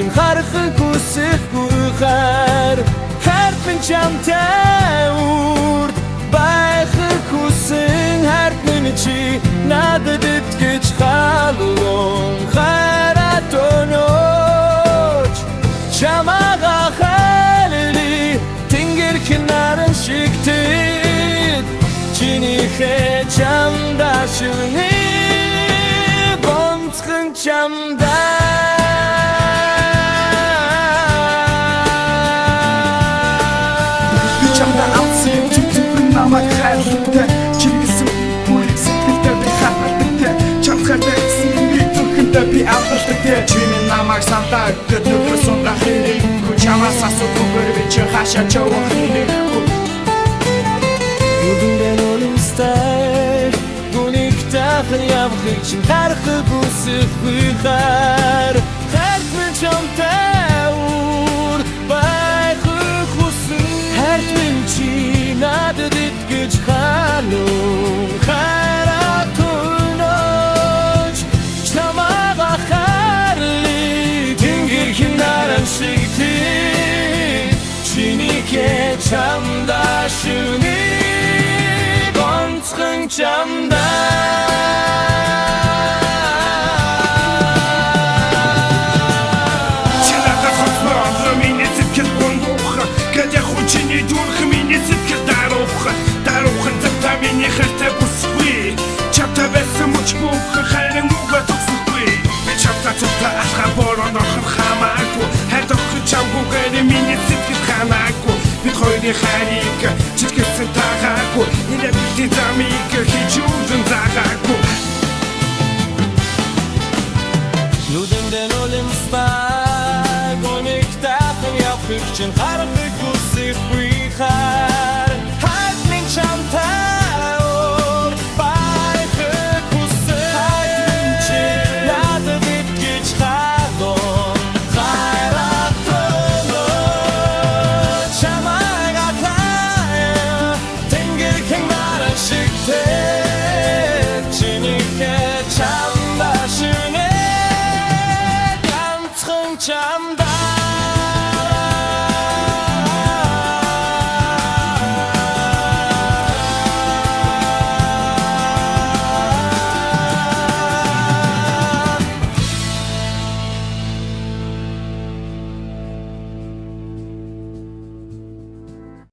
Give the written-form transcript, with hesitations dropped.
чин харахыг хүсэхгүй хар харпин чамтай урд байхыг хүсэн харпин чи надад итгэж халуун хараад өнөөж чамаага хайли тэнгэр хинаран шигтэд чинийхээ чамда шүний гонцгэн чамда чамда алсын зүгтэн намайг хайрлалтай чиргэсэн бүрийг сэтгэлдээ би хатналтай чамхартай гэсэн би зүрхэндээ би амталтай чиний намайг сандаа өдөр сунда хэрэггүй чамаас асуугүйгээр би чи хашаа чавах хэрэггүй Нүдэндээ нулимстай гүнийг тахын явахыг чин харахыг хүсэхгүй хар харпин чамтай ур байхыг хүсэн харпин чи надад итгэж халуун хараад өнөөж чамаага хайли тэнгэр хинаран шигтэд чинийхээ чамда шүний гонцгэн чамда чинада хосмор миний сэтгэл гондох гадя хүчний дурх миний сэтгэл даруухан зата миний хэртэй бүсгүй чамтай байсан мөчмөх хайрын үгээ тусахгүй би чамтай цугтаа алхаа борооноох хамаагүй хайрдах чамгүйгээр миний сэтгэл ханаагүй бид хоёрын хайрыг читгэсэн тагаагүй энэ бидний замыг хичүүрэн заагаагүй Нүдэндээ нулимстай гүнийг тахын явахыг чин харахыг хүсэхгүй хар харпин чамтай ур байхыг хүсэн харпин чи надад итгэж халуун хайраад өнөөж чамаага хайр тэнгэр хинаран шигтэд чинийхээ чамда шүний ганцхан чамда